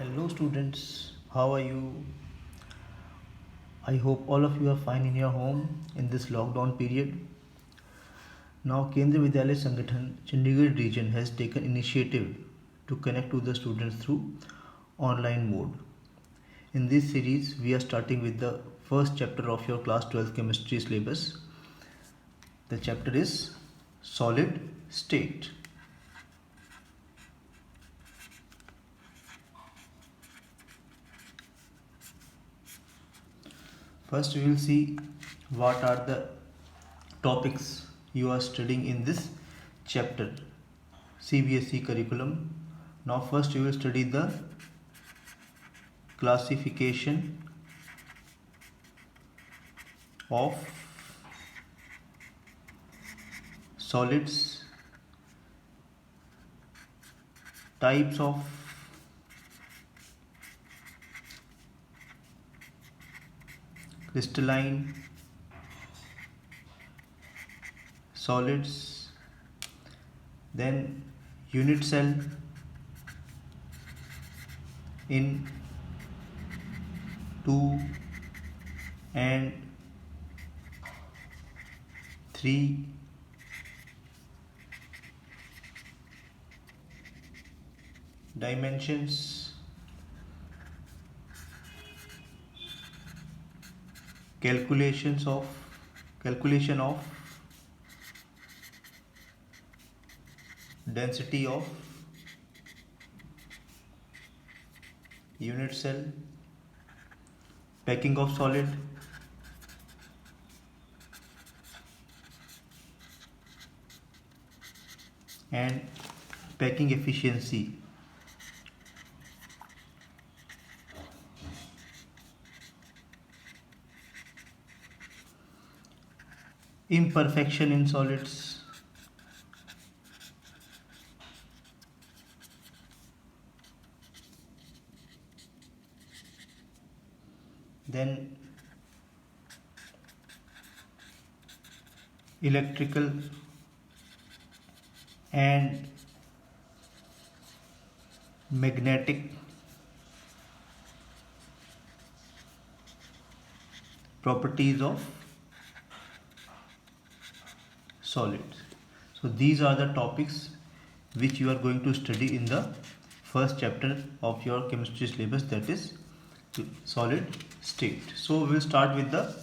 Hello students, how are you? I hope all of you are fine in your home in this lockdown period. Now Kendriya Vidyalaya Sangathan Chandigarh region has taken initiative to connect to the students through online mode. In this series we are starting with the first chapter of your class 12 chemistry syllabus. The chapter is solid state. First, we will see what are the topics you are studying in this chapter. CBSE curriculum. Now, first, you will study the classification of solids, types of crystalline solids, then unit cell in 2 and 3 dimensions, calculation of density of unit cell, packing of solid, and packing efficiency. Imperfection in solids, then electrical and magnetic properties of solids. So these are the topics which you are going to study in the first chapter of your chemistry syllabus, that is solid state. So we'll start with the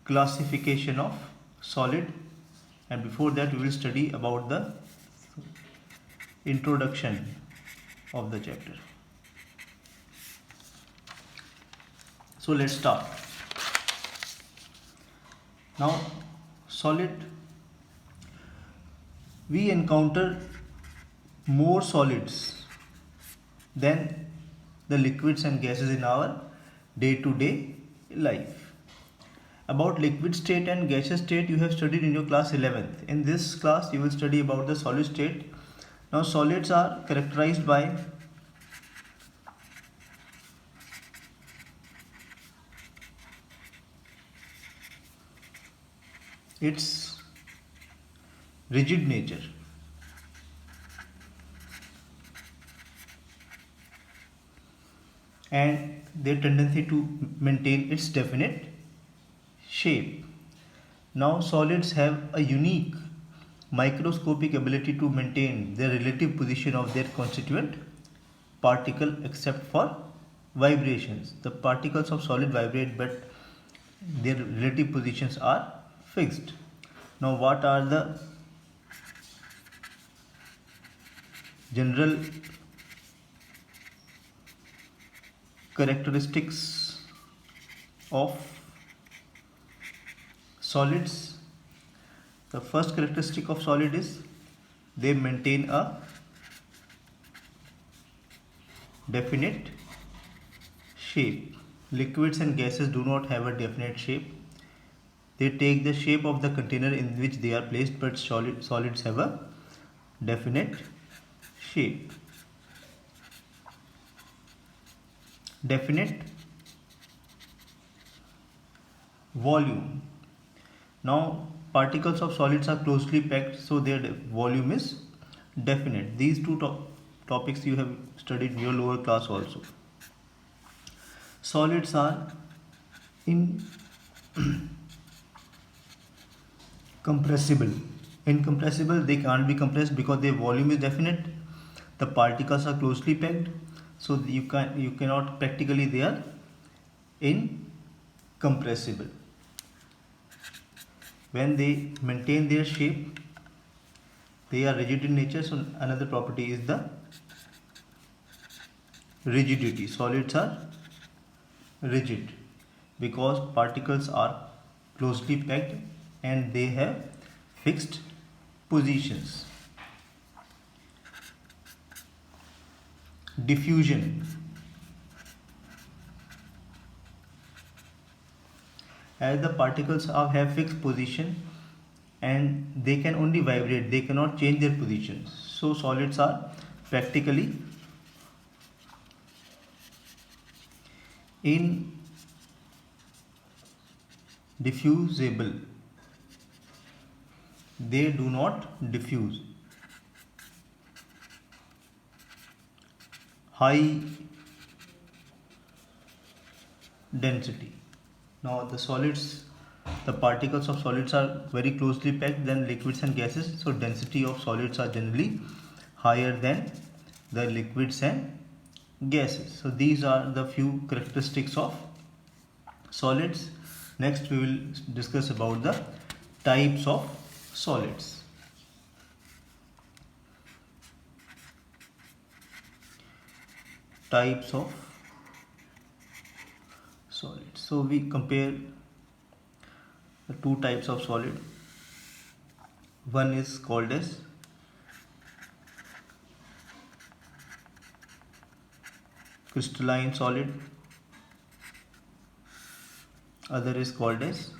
classification of solid, and before that we will study about the introduction of the chapter. So let's start. Now, solid, we encounter more solids than the liquids and gases in our day-to-day life. About liquid state and gaseous state you have studied in your class 11th. In this class you will study about the solid state. Now solids are characterized by its rigid nature and their tendency to maintain its definite shape. Now solids have a unique microscopic ability to maintain the relative position of their constituent particle except for vibrations. The particles of solid vibrate but their relative positions are fixed. Now what are the general characteristics of solids? The first characteristic of solid is they maintain a definite shape. Liquids and gases do not have a definite shape. They take the shape of the container in which they are placed, but solids have a definite shape. Definite volume. Now particles of solids are closely packed, so their volume is definite. These two topics you have studied in your lower class also. Solids are incompressible. Incompressible, they can't be compressed because their volume is definite. The particles are closely packed, so you cannot practically, they are incompressible. When they maintain their shape, they are rigid in nature. So another property is the rigidity. Solids are rigid because particles are closely packed and they have fixed positions. Diffusion. As the particles have fixed position and they can only vibrate, they cannot change their position. So solids are practically indiffusible. They do not diffuse. High density. Now the particles of solids are very closely packed than liquids and gases, so density of solids are generally higher than the liquids and gases. So these are the few characteristics of solids. Next we will discuss about the types of solids. Types of solids. So we compare the two types of solid. One is called as crystalline solid, other is called as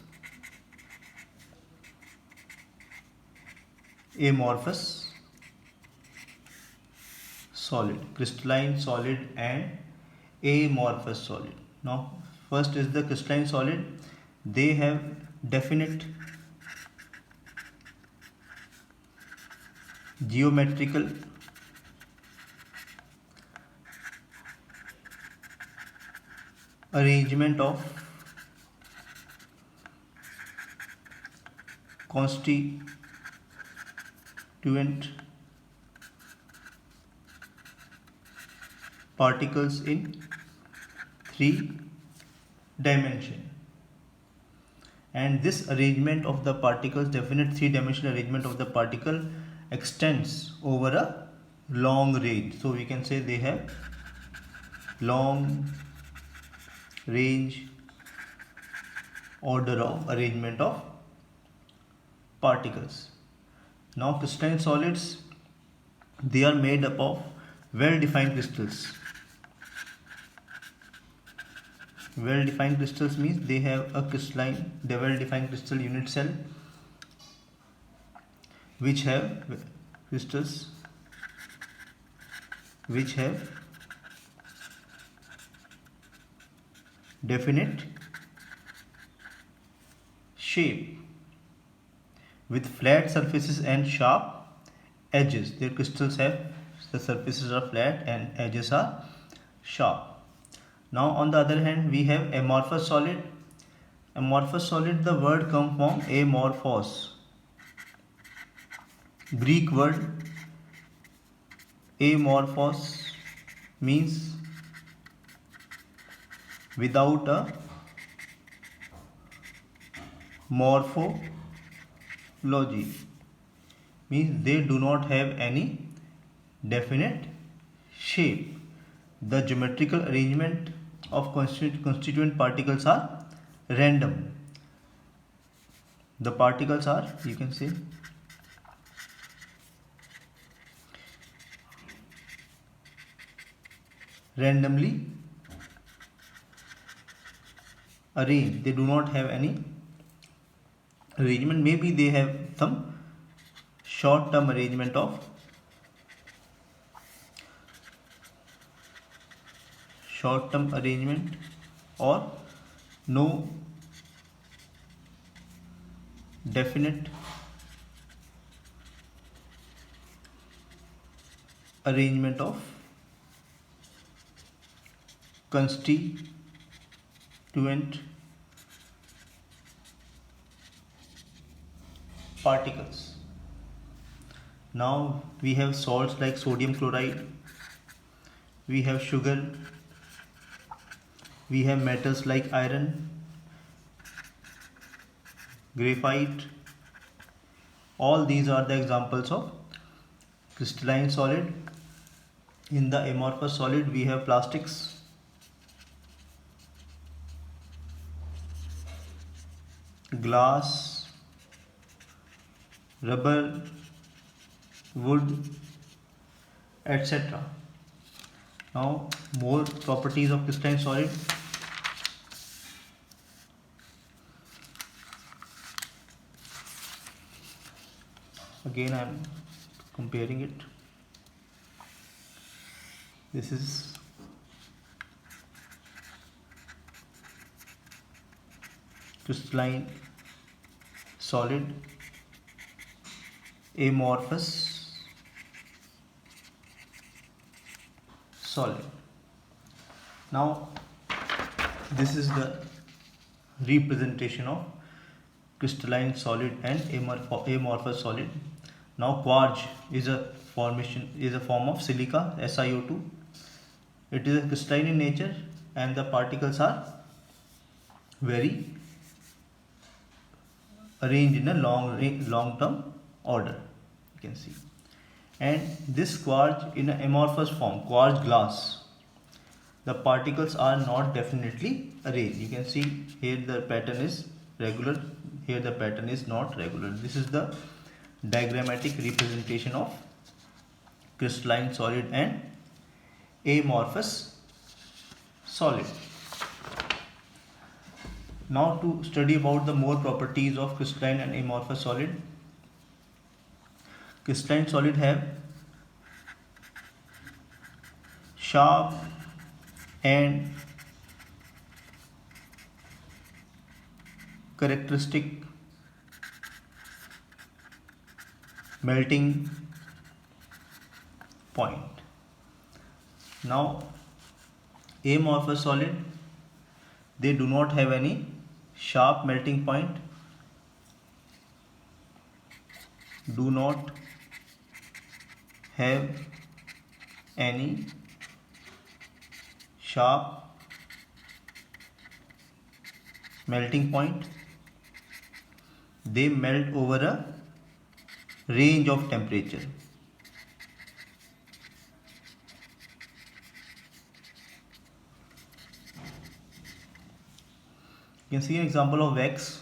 amorphous solid. Crystalline solid and amorphous solid. Now first is the crystalline solid. They have definite geometrical arrangement of constituent particles in 3 dimension, and this arrangement of the particles, definite 3-dimensional arrangement of the particle, extends over a long range. So we can say they have long range order of arrangement of particles. Now crystalline solids, they are made up of well-defined crystals. Well-defined crystals means they have a crystalline, the well-defined crystal unit cell, which have crystals which have definite shape with flat surfaces and sharp edges. Their crystals have, the surfaces are flat and edges are sharp. Now on the other hand, we have amorphous solid. Amorphous solid, the word comes from amorphos, Greek word. Amorphos means without a morphology, means they do not have any definite shape. The geometrical arrangement of constituent particles are random. The particles are, you can say, randomly arranged. They do not have any arrangement. Maybe they have some short-term arrangement of or no definite arrangement of constituent particles. Now we have salts like sodium chloride, we have sugar, we have metals like iron, graphite. All these are the examples of crystalline solid. In the amorphous solid we have plastics, glass, rubber, wood, etc. Now more properties of crystalline solid. Again I am comparing it. This is crystalline solid, amorphous solid. Now this is the representation of crystalline solid and amorphous solid. Now quartz is a form of silica, SiO2. It is a crystalline in nature and the particles are very arranged in a long term order, you can see. And this quartz in an amorphous form, quartz glass, the particles are not definitely arranged. You can see here the pattern is regular, here the pattern is not regular. This is the diagrammatic representation of crystalline solid and amorphous solid. Now to study about the more properties of crystalline and amorphous solid. Crystalline solid have sharp and characteristic melting point. Now amorphous solid, they do not have any sharp melting point, do not have any sharp melting point. They melt over a range of temperature. You can see an example of wax.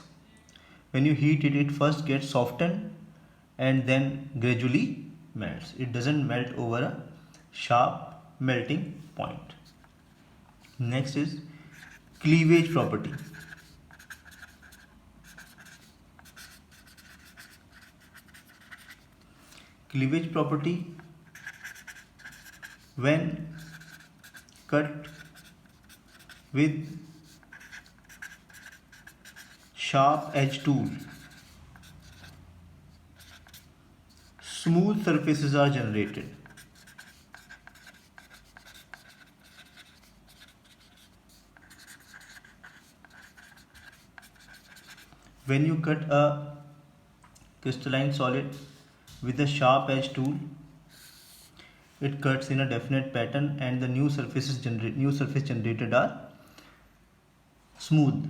When you heat it, it first gets softened and then gradually melts. It doesn't melt over a sharp melting point. Next is cleavage property. Cleavage property, when cut with sharp edge tool, smooth surfaces are generated. When you cut a crystalline solid with a sharp edge tool, it cuts in a definite pattern and the new surface generated are smooth.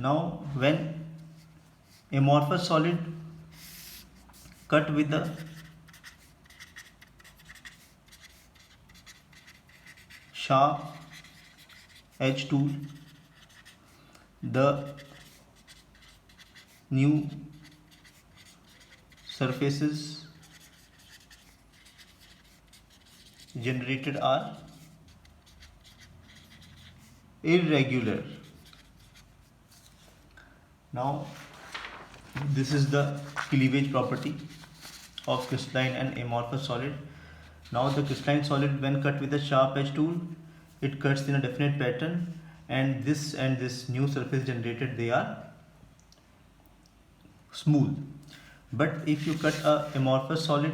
Now when amorphous solid cut with a sharp edge tool, the new surfaces generated are irregular. Now this is the cleavage property of crystalline and amorphous solid. Now the crystalline solid, when cut with a sharp edge tool, it cuts in a definite pattern and this new surface generated, they are smooth. But if you cut a amorphous solid,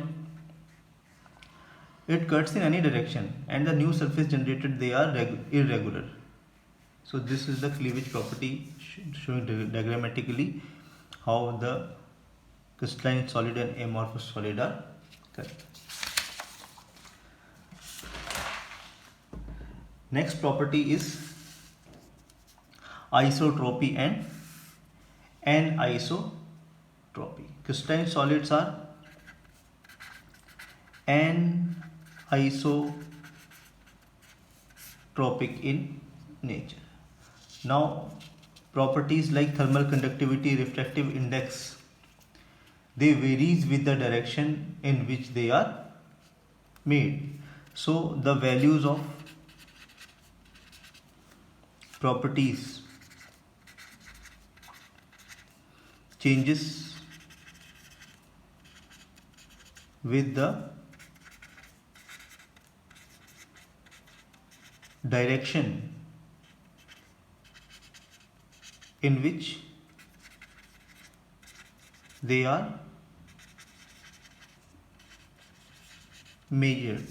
it cuts in any direction, and the new surface generated, they are irregular. So this is the cleavage property showing diagrammatically how the crystalline solid and amorphous solid are cut. Next property is isotropy and anisotropy. Crystalline solids are anisotropic in nature. Now, properties like thermal conductivity, refractive index, they varies with the direction in which they are made. So the values of properties changes with the direction in which they are measured.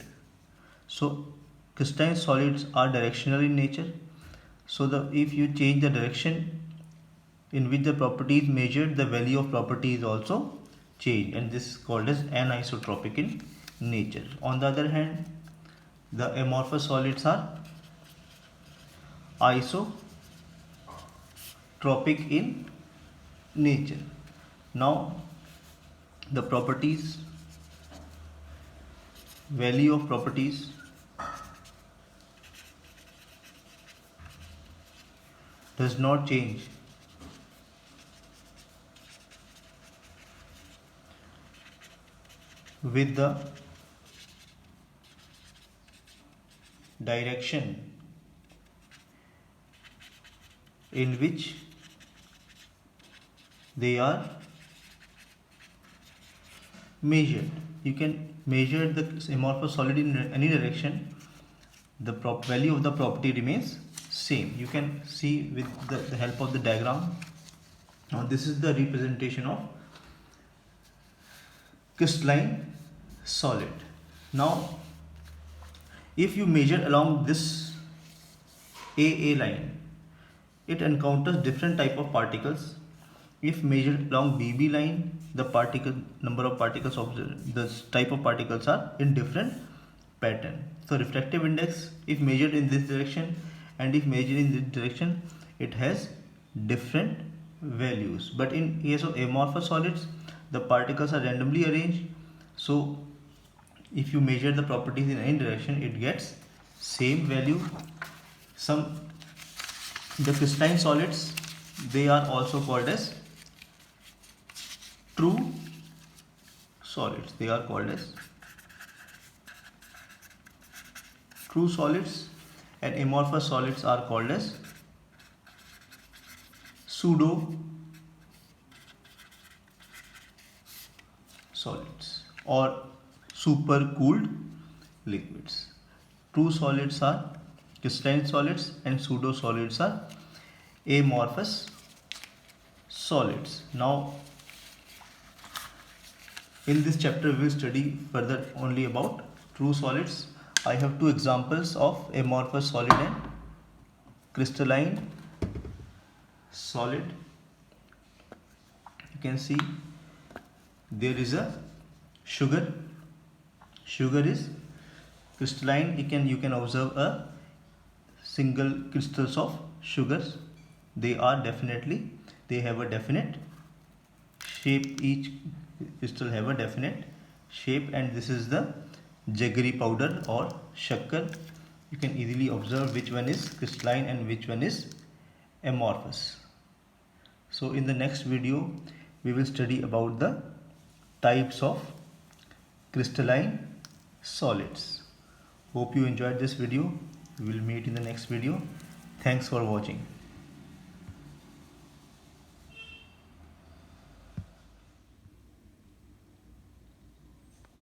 So crystalline solids are directional in nature. So if you change the direction in which the property is measured, the value of property is also changed, and this is called as anisotropic in nature. On the other hand, the amorphous solids are isotropic in nature. Now the properties, value of properties does not change with the direction in which they are measured. You can measure the amorphous solid in any direction, the value of the property remains same. You can see with the help of the diagram. Now this is the representation of crystalline solid. Now if you measure along this AA line, it encounters different type of particles. If measured along BB line, the number of particles of the type of particles are in different pattern. So refractive index, if measured in this direction and if measured in this direction, it has different values. But in case of amorphous solids, the particles are randomly arranged. So if you measure the properties in any direction, it gets same value. The crystalline solids, they are also called as true solids. They are called as true solids, and amorphous solids are called as pseudo solids or supercooled liquids. True solids are crystalline solids and pseudo solids are amorphous solids. Now in this chapter we will study further only about true solids. I have two examples of amorphous solid and crystalline solid. You can see there is a sugar. Sugar is crystalline. You can observe a single crystals of sugars. They have a definite shape. Each crystal have a definite shape, and this is the jaggery powder or shakkar. You can easily observe which one is crystalline and which one is amorphous. So in the next video we will study about the types of crystalline solids. Hope you enjoyed this video. We will meet in the next video. Thanks for watching.